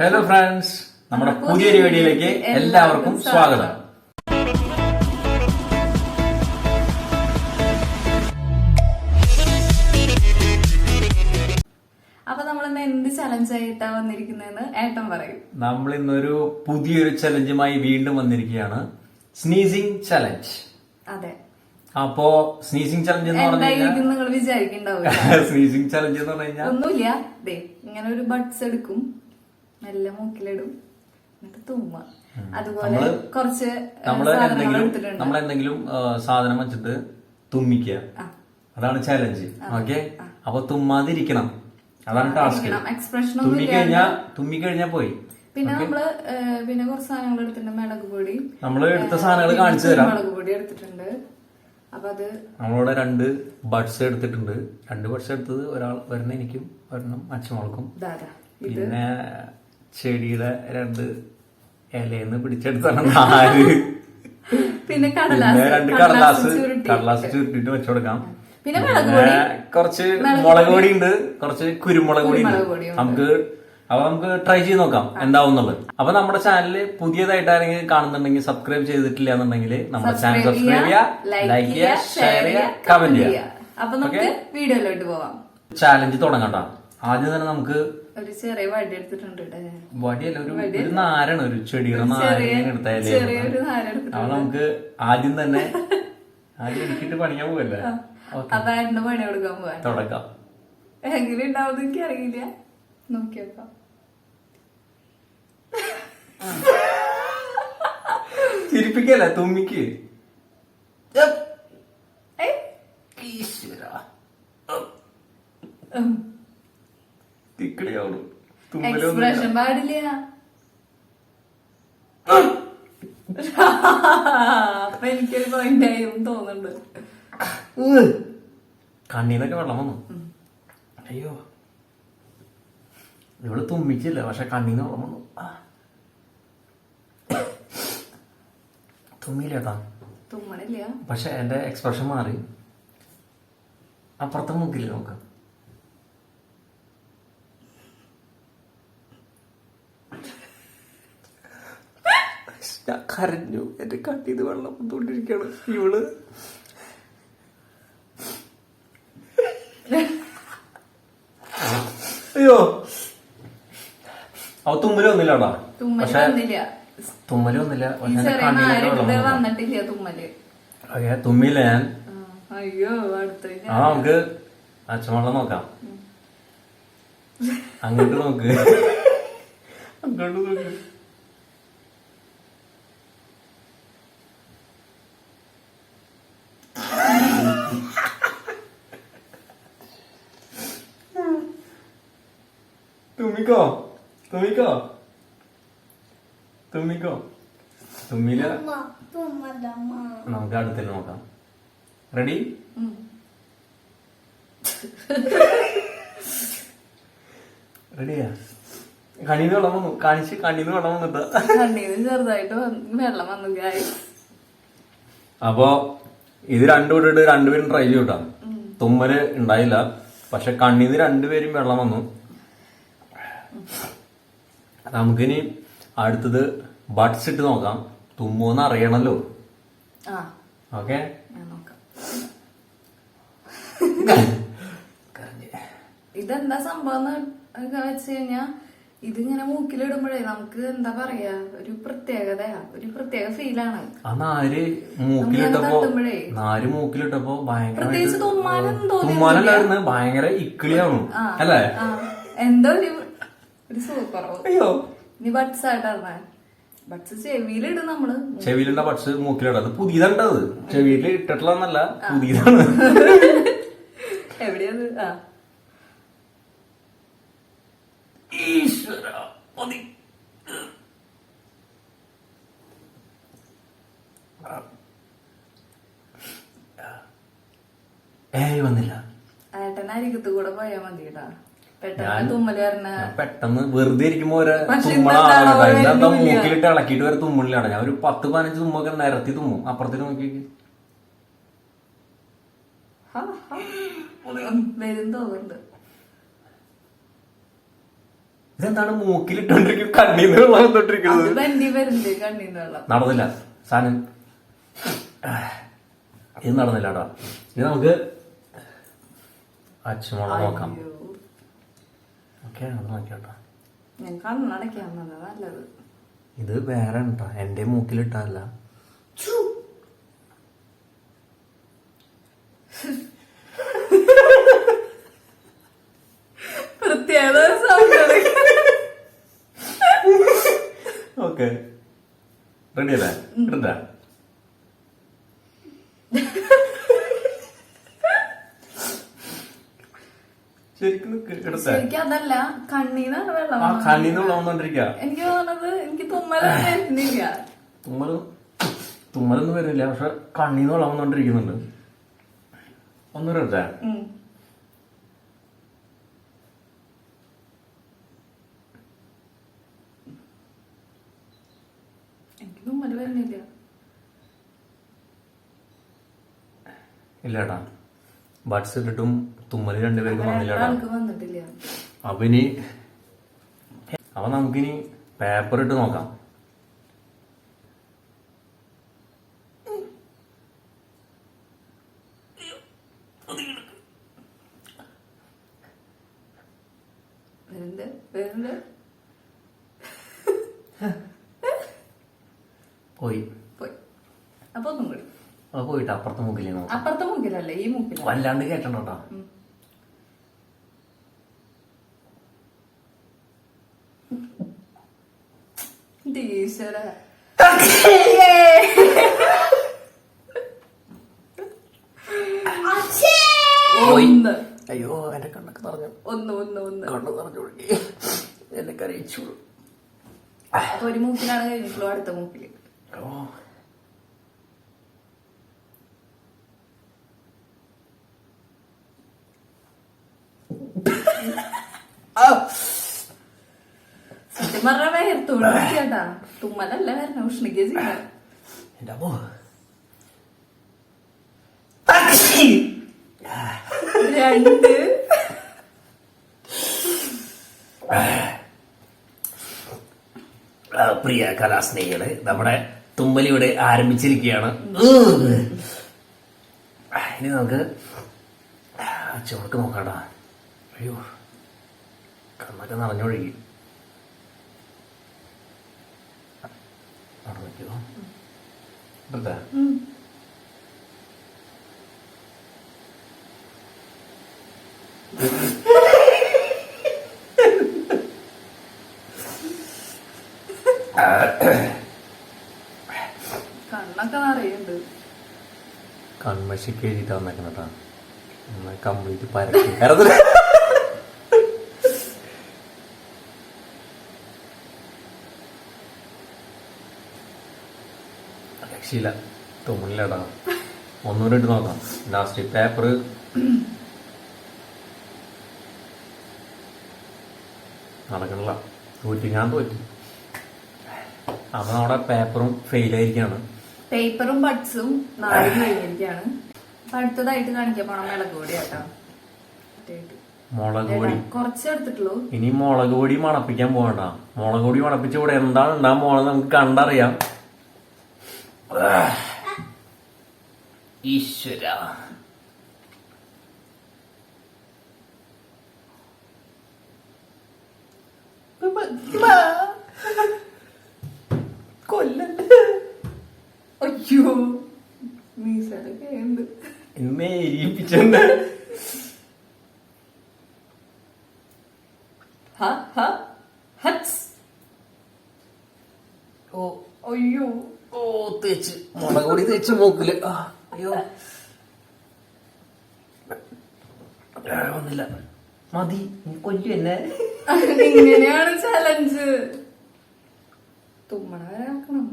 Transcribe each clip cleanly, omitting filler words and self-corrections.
Hello friends, നമ്മുടെ പുതിയൊരു വീഡിയോയിലേക്ക് എല്ലാവർക്കും സ്വാഗതം. അപ്പൊ നമ്മളിന്ന് എന്ത് ചലഞ്ച് ആയിട്ടാ വന്നിരിക്കുന്നതെന്ന് ഏട്ടൻ പറയും. നമ്മൾ ഇന്നൊരു പുതിയൊരു ചലഞ്ചുമായി വീണ്ടും വന്നിരിക്കുകയാണ്. Sneezing challenge. അതെ. അപ്പോ സ്നീസിംഗ് ചലഞ്ച് എന്ന് പറഞ്ഞു നിങ്ങൾ വിചാരിക്കണ്ടാവില്ല. സ്നീസിംഗ് ചലഞ്ച് എന്ന് പറഞ്ഞു കഴിഞ്ഞാൽ ഒന്നുമില്ല. ദേ ഇങ്ങനെ ഒരു ബഡ്സ് എടുക്കും, നല്ല മൂക്കിലിടും, എന്നിട്ട് തുമ്മ. അതുപോലെ കുറച്ച് നമ്മളെന്തെങ്കിലും സാധനം വെച്ചിട്ട് തുമ്മിക്കുക. അതാണ് ചലഞ്ച്. ഓക്കെ, അപ്പൊ തുമ്മാതിരിക്കണം. അതാണ് ടാസ്ക്. തുമ്മിക്കഴിഞ്ഞാ പോയി. പിന്നെ പിന്നെ കുറച്ച് സാധനങ്ങൾ എടുത്തിട്ടുണ്ട്. മുളക് പൊടി നമ്മള് എടുത്ത സാധനങ്ങൾ കാണിച്ചു തരാം. മുളക് പൊടി എടുത്തിട്ടുണ്ട്. അപ്പൊ അത് നമ്മളിവിടെ 2 ബഡ്സ് എടുത്തിട്ടുണ്ട്. 2 ബഡ്സ് എടുത്തത് ഒരെണ്ണം എനിക്കും ഒരെണ്ണം അച്ഛമോൾക്കും. പിന്നെ ചെടിയുടെ 2 ഇലയെന്ന് പിടിച്ചെടുത്താണ് 4. പിന്നെ 2 കടലാസ് ചുരുട്ടിട്ട് വെച്ചുകൊടുക്കാം. പിന്നെ കുറച്ച് മുളക് പൊടി ഉണ്ട്, കുറച്ച് കുരുമുളക് പൊടി ഉണ്ട്. നമുക്ക് ട്രൈ ചെയ്ത് നോക്കാം എന്താവുന്നുള്ളത്. അപ്പൊ നമ്മുടെ ചാനല് പുതിയതായിട്ട് ആരെങ്കിലും കാണുന്നുണ്ടെങ്കിൽ സബ്സ്ക്രൈബ് ചെയ്തിട്ടില്ല എന്നുണ്ടെങ്കിൽ നമ്മുടെ ചാനൽ സബ്സ്ക്രൈബ് ചെയ്യുക, ലൈക്ക് ചെയ്യുക, ഷെയർ ചെയ്യുക, കമന്റ് ചെയ്യുക. അപ്പൊ നമുക്ക് വീഡിയോയിലോട്ട് പോവാം. ചാലഞ്ച് തുടങ്ങണ്ട. ആദ്യം തന്നെ നമുക്ക് ഒരു ചെറിയ വടി എടുത്തിട്ടുണ്ട്. വടിയല്ല, ഒരു നാരാണ്, ഒരു ചെടിയുടെ നാരങ്ങ എടുത്താലേ. അപ്പൊ നമുക്ക് ആദ്യം തന്നെ എനിക്കിട്ട് പണിയാൻ പോവല്ലേ. അപ്പൊ എന്റെ പണി കൊടുക്കാൻ പോവാ. തുടക്കാം. എങ്ങനെ ഉണ്ടാവും എനിക്ക് അറിയില്ല. നോക്കി നോക്കാം. ചിരിപ്പിക്കല്ല, തുമ്മിക്ക്. എക്സ്പ്രഷൻ പാടില്ല. അപ്പൊ എനിക്കൊരു പോയിന്റ് ആയി തോന്നുന്നുണ്ട്. കണ്ണീന്നൊക്കെ വെള്ളം വന്നു. അയ്യോ, ഇവിടെ തുമ്മിച്ചില്ല, പക്ഷെ കണ്ണീന്ന് വെള്ളം വന്നു. തുമ്മിയില്ലേട്ടാ, തുമ്മണില്ല. പക്ഷെ എന്റെ എക്സ്പ്രഷൻ മാറി. അപ്പുറത്തെ മുക്കില് നോക്കാം. ഞാൻ കരഞ്ഞു. എന്റെ കണ്ണീന്ന് വെള്ളം വന്നുകൊണ്ടിരിക്കുകയാണ്. ഇവള് അയ്യോ, അവ തുമ്മല് വന്നില്ലടാ. പക്ഷെ തുമ്മല് വന്നില്ല. തുമ്മില്ല ഞാൻ. നമുക്ക് അച്ഛമള്ളം നോക്കാം. അങ്ങോട്ട് നോക്ക്, അങ്ങോട്ട് നോക്ക്. തുമ്മിക്കോ, തുമ്മിക്കോ, തുമ്മിക്കോ. തുമ്മില്ല. നമുക്ക് അടുത്തന്നെ നോക്കാം. റെഡി? റെഡിയാ? കണ്ണീന്ന് വെള്ളം വന്നു. കണ്ണീന്ന് വെള്ളം വന്നിട്ട് ചെറുതായിട്ട് വെള്ളം വന്നു. അപ്പൊ ഇത് രണ്ടും ഇട്ടിട്ട് 2 പേരും ട്രൈ ചെയ്യൂട്ടാ. തുമ്മല് ഉണ്ടായില്ല, പക്ഷെ കണ്ണീന്ന് 2 പേരും വെള്ളം വന്നു. നമുക്കിനി അടുത്തത് ബഡ്സ് ഇട്ട് നോക്കാം. തുമ്മോന്ന് അറിയണല്ലോ. ഓക്കെ, ഇതെന്താ സംഭവം വെച്ച് കഴിഞ്ഞാ ഇതിങ്ങനെ മൂക്കിലിടുമ്പോഴേ നമുക്ക് എന്താ പറയാ, ഒരു പ്രത്യേക ഫീലാണ്. ആ നാര് മൂക്കിലിട്ടപ്പോ ഭയങ്കര തുമ്മാനല്ലായിരുന്നു, ഭയങ്കര ഇക്കിളിയാവും അല്ലേ. എന്തോ ഒരു സൂപ്പറോ. അയ്യോ, നീ ബഡ്സ് ആയിട്ടാ. ബഡ്സ് ചെവിയിലിടും നമ്മള്. ചെവിയിലുണ്ട ബഡ്സ് മൂക്കിലിട. അത് പുതിയതാണ്ടത്. ചെവിയിൽ ഇട്ടിട്ടുള്ളതല്ല, പുതിയതാണ്. എവിടെയത്? വന്നില്ല. ഏട്ടനരികത്ത് കൂടെ പോയാ മതി കേട്ടാ. പെട്ടെന്ന് വെറുതെ ഇരിക്കുമ്പോ മൂക്കിലിട്ട് ഇളക്കിയിട്ട് വരെ തുമ്മുള്ളിലാണ്. ഞാൻ ഒരു 10-15 തുമ്മൊക്കെ നിരത്തി തുമ്മും. അപ്പുറത്തേക്ക് നോക്കി വരും തോന്നുന്നുണ്ട്. ഇതെന്താണ് മൂക്കിലിട്ടോണ്ടിരിക്കും കണ്ണീന്ന് വെള്ളം വന്നോണ്ടിരിക്കുന്നത്? നടന്നില്ല സാധനം, ഇത് നടന്നില്ല കേട്ടോ. ഇത് നമുക്ക് അച്ചുമുളക് നോക്കാം. ഓക്കെ, അത് നോക്കിയോട്ടോ. ഇത് വേറെ കേട്ടോ, എന്റെ മൂക്കിലിട്ടല്ല. ഓക്കെ, റെഡി അല്ലേ? ഇടണ്ട. ശരിക്കും അതല്ല, കണ്ണീന്നാണ് വെള്ളം. ആ കണ്ണീന്ന് വെള്ളം വന്നോണ്ടിരിക്ക. എനിക്ക് തോന്നുന്നത് എനിക്ക് തുമ്മലുന്നില്ല. തുമ്മലൊന്നും വരുന്നില്ല, പക്ഷെ കണ്ണീന്ന് വെള്ളം വന്നോണ്ടിരിക്കുന്നുണ്ട്. ഒന്നുകൂടെ എടുത്തേ. എനിക്ക് തുമ്മല് വരുന്നില്ല. ഇല്ലാട്ടാ, ബഡ്സ് ഇട്ടിട്ടും തുമ്മല് രണ്ടുപേർക്കും വന്നിട്ടില്ല. അപ്പൊ നമുക്കിനി പേപ്പർ ഇട്ട് നോക്കാം. പോയി അപ്പൊ ഒന്നും കൂടി പോയിട്ട് അപ്പുറത്തെ മൂക്കിലേ നോക്കാം. അപ്പുറത്തെ മൂക്കിലല്ലേ, ഈ മൂക്കിൽ വല്ലാണ്ട് കേട്ടോട്ടോ. അയ്യോ, എന്റെ കണ്ണൊക്കെ നിറഞ്ഞു. കണ്ണ് നിറഞ്ഞു എന്നെ കരയിച്ചു. ഒരു മൂക്കിലാണ് കഴിഞ്ഞിട്ടുള്ളൂ, അടുത്ത മൂക്കില്. സത്യം പറഞ്ഞ വേർത്തോട്ടാ, തുമ്മലല്ല വരണ, ഉഷ്ണിക്കുക ചെയ്യാം. രണ്ട് പ്രിയ കലാസ്നേഹികള്, നമ്മുടെ തുമ്മലിവിടെ ആരംഭിച്ചിരിക്കുകയാണ്. ഇനി നമുക്ക് ചോർക്ക് നോക്കാടാ. അയ്യോ, കണ്ണൊക്കെ നിറഞ്ഞൊഴുകി. അവിടെ നോക്കിയോ എടുത്താ. കണ്ണൊക്കെ നിറയുണ്ട്. കൺമശിക്ക് എഴുതിട്ട് വന്നേക്കണട്ടാ, കംപ്ലീറ്റ് പരത്തി. രക്ഷയില്ല, തുമ്മലില്ലടാ. ഒന്നുകൂടെ ഇട്ട് നോക്കാം. ലാസ്റ്റ് പേപ്പർ നടക്കണില്ല, തോറ്റി, ഞാൻ തോറ്റി. അപ്പൊ നമ്മുടെ പേപ്പറും ഫെയിലായിരിക്കാണ്. പേപ്പറും ബഡ്സും നാലും കഴിഞ്ഞിരിക്കാണ്. അടുത്തതായിട്ട് കാണിക്കാൻ പോണം മുളക് പൊടി കേട്ടോ. മുളക് പൊടി കുറച്ചെടുത്തിട്ടുള്ളൂ. ഇനി മുളക് പൊടി മണപ്പിക്കാൻ പോകണ്ട. മുളക് പൊടി മണപ്പിച്ച് ഇവിടെ എന്താണ് ഉണ്ടാകാൻ പോണെന്ന് നമുക്ക് കണ്ടറിയാം. ഈശ്വര, കൊല്ലണ്ട. അയ്യോ, മീസൊക്കെ ഉണ്ട്. മേരിപ്പിച്ചെന്താ? ഓ അയ്യോ, ഓ തേച്ച് മുളക് പൊടി തേച്ച് മൂക്കില്. അയ്യോ, ഒന്നില്ല, മതി, കൊല്ലു എന്നെ. ഇങ്ങനെയാണ് ചലഞ്ച്. തുമ്മണ വരെ ആക്കണം.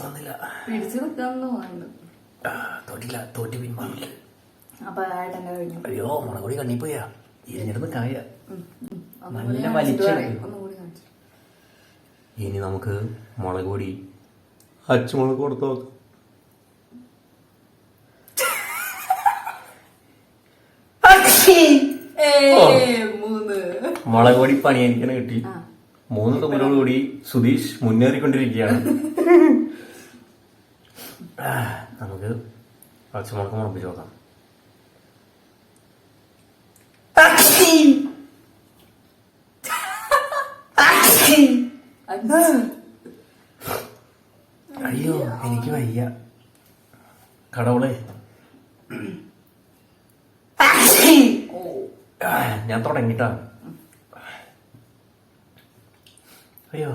വന്നില്ല, പിടിച്ചു നിൽക്കാന്ന് തോന്നുന്നുണ്ട്. തോറ്റില്ല, തോറ്റ് പിന്മാറില്ല. അപ്പൊ ഏട്ടന്റെ കഴിഞ്ഞു. അയ്യോ, മുളക് പൊടി കണ്ണി പോയാ ഇരിഞ്ഞിരുന്ന് കായ നല്ല വലിച്ചെടുക്കും. ഇനി നമുക്ക് മുളക് പൊടി അച്ചുമുളക് കൊടുത്തു നോക്കാം. മൂന്ന് മുളക് പൊടി പണിയാനിക്കാണ് കിട്ടി. 3 തുമ്മലോടുകൂടി സുധീഷ് മുന്നേറിക്കൊണ്ടിരിക്കുകയാണ്. നമുക്ക് പച്ചമുളക് മുളപ്പിച്ച് നോക്കാം. അയ്യോ എനിക്ക് വയ്യ കടവുളെ. ഞാൻ തുടങ്ങിട്ടാ. അയ്യോ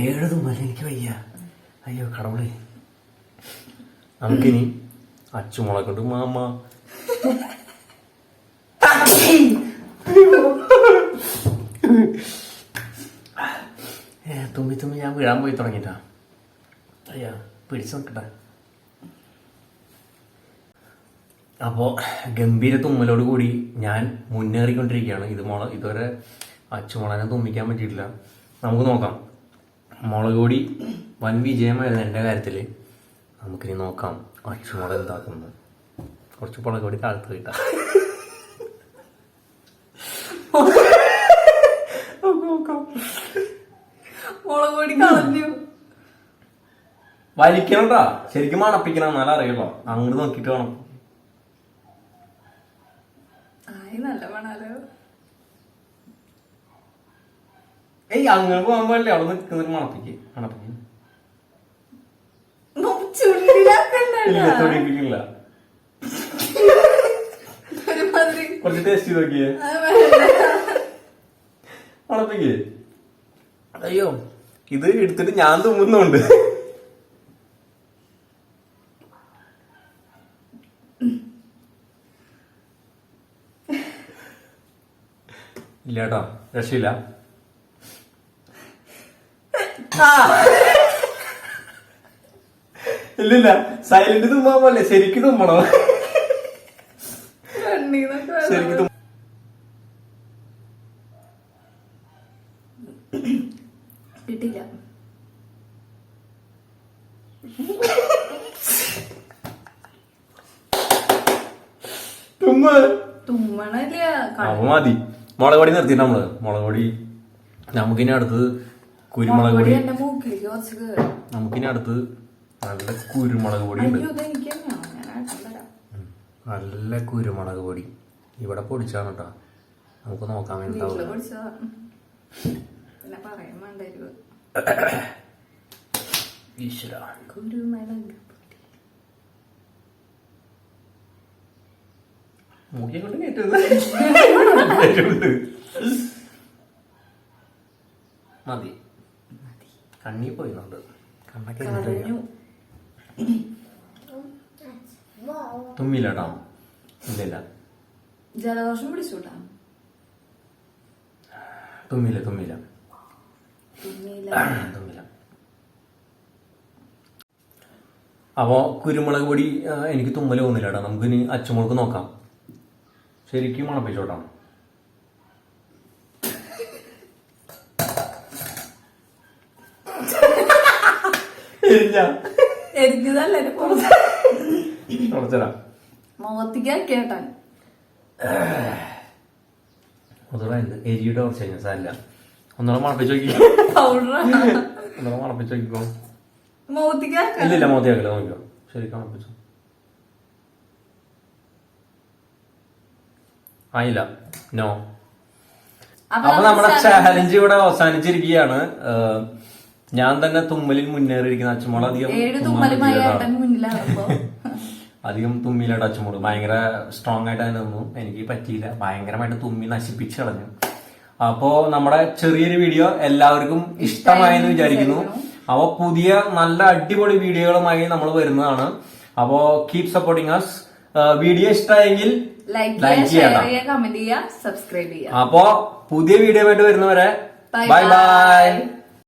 ഏഴ് തുമ്മൽ എനിക്ക് വയ്യ. അയ്യോ കടവുളെ. നമുക്കിനി അച്ചുമുളക് കൊണ്ട് മാമ തുമ്മി തുമ്മി ഞാൻ വീഴാൻ പോയി തുടങ്ങിട്ടാ. അയ്യാ പിടിച്ചു നോക്കട്ടെ. അപ്പോ ഗംഭീര തുമ്മലോട് കൂടി ഞാൻ മുന്നേറിക്കൊണ്ടിരിക്കുകയാണ്. ഇതുവരെ അച്ചുമുളകിനെ തുമ്മിക്കാൻ പറ്റിയിട്ടില്ല. നമുക്ക് നോക്കാം. മുളക് പൊടി വൻ വിജയമായിരുന്നു എൻ്റെ കാര്യത്തില്. നമുക്കിനി നോക്കാം അച്ചുമുളക് എന്താക്കുന്നത്. കുറച്ച് മുളക് പൊടി താഴ്ത്ത് കിട്ടാം. മുളക് പൊടി കളഞ്ഞു. വലിക്കണട്ടാ, ശരിക്കും മണപ്പിക്കണം, എന്നാലും അറിയല്ലോ. അങ്ങോട്ട് നോക്കിട്ട് വേണം. നല്ല മണാലോ. ഏയ് അങ്ങനെ പോകാൻ പാടില്ല. അവിടെ നിൽക്കുന്നൊരു മണപ്പിക്ക് തൊടിപ്പിക്കില്ല. കുറച്ച് ടേസ്റ്റ് ചെയ്ത് നോക്കിയേ. മണപ്പിക്ക്. അയ്യോ ഇത് എടുത്തിട്ട് ഞാൻ തുമ്മുന്നുണ്ട്. ഇല്ല കേട്ടോ, രക്ഷയില്ല. ഇല്ലില്ല, സൈലന്റ് തുമ്മാൻ പോലെ ശരിക്കും തുമ്മണോ? ശരിക്കും കിട്ടില്ല. തുമ്മണില്ല. അപ്പൊ മതി. മുളക് പൊടി നിർത്തി നമ്മള്. മുളക് പൊടി നമുക്കിനി അടുത്തത് കുരുമുളക് പൊടി. നമുക്കിനി അടുത്ത് നല്ല കുരുമുളക് പൊടി ഉണ്ട്. നല്ല കുരുമുളക് പൊടി ഇവിടെ പൊടിച്ചാണ് കേട്ടോ. നമുക്ക് നോക്കാൻ വേണ്ടി ഈശ്വര. മൂക്കിയെ കൊണ്ട് കേട്ടത് മതി. കണ്ണി പോയിന്നുണ്ട്. കണ്ണൊക്കെ തുമ്മില്ലട്ടോ. ഇല്ല ജലദോഷം പിടിച്ചൂട്ടാ. തുമ്മില്ല. അപ്പോ കുരുമുളക് പൊടി എനിക്ക് തുമ്മല് തോന്നില്ല കേട്ടോ. നമുക്കിനി അച്ചുമുളക് നോക്കാം. ശരിക്കും മണപ്പിച്ചോട്ടാ. എരിയുടെ കുറച്ച് കഴിഞ്ഞാൽ സാരില്ല. ഒന്നുകൂടെ മണപ്പിച്ച് നോക്കി. ഒന്നുകൂടെ മണപ്പിച്ച് നോക്കിക്കോ. ഇല്ലില്ല, മോത്തിയാക്കില്ല. നോക്കിക്കോ, ശരിക്കും മണപ്പിച്ചോ. ആയില്ല, നോ. അപ്പൊ നമ്മുടെ ചാലഞ്ച് ഇവിടെ അവസാനിച്ചിരിക്കുകയാണ്. ഞാൻ തന്നെ തുമ്മലിൽ മുന്നേറിയിരിക്കുന്ന അച്ചുമോൾ അധികം തുമ്മിയിലായിട്ട് അച്ചുമോള് ഭയങ്കര സ്ട്രോങ് ആയിട്ട് അതിന് നിന്നു. എനിക്ക് പറ്റിയില്ല, ഭയങ്കരമായിട്ട് തുമ്മി നശിപ്പിച്ച് കളഞ്ഞു. അപ്പോ നമ്മുടെ ചെറിയൊരു വീഡിയോ എല്ലാവർക്കും ഇഷ്ടമായെന്ന് വിചാരിക്കുന്നു. അപ്പൊ പുതിയ നല്ല അടിപൊളി വീഡിയോകളുമായി നമ്മൾ വരുന്നതാണ്. അപ്പോ കീപ് സപ്പോർട്ടിങ് അസ്. വീഡിയോ ഇഷ്ടമായെങ്കിൽ ലൈക്ക് ചെയ്യാം, കമന്റ് ചെയ്യുക, സബ്സ്ക്രൈബ് ചെയ്യുക. അപ്പോ പുതിയ വീഡിയോ ആയിട്ട് വരുന്നവരെ ബൈ ബൈ.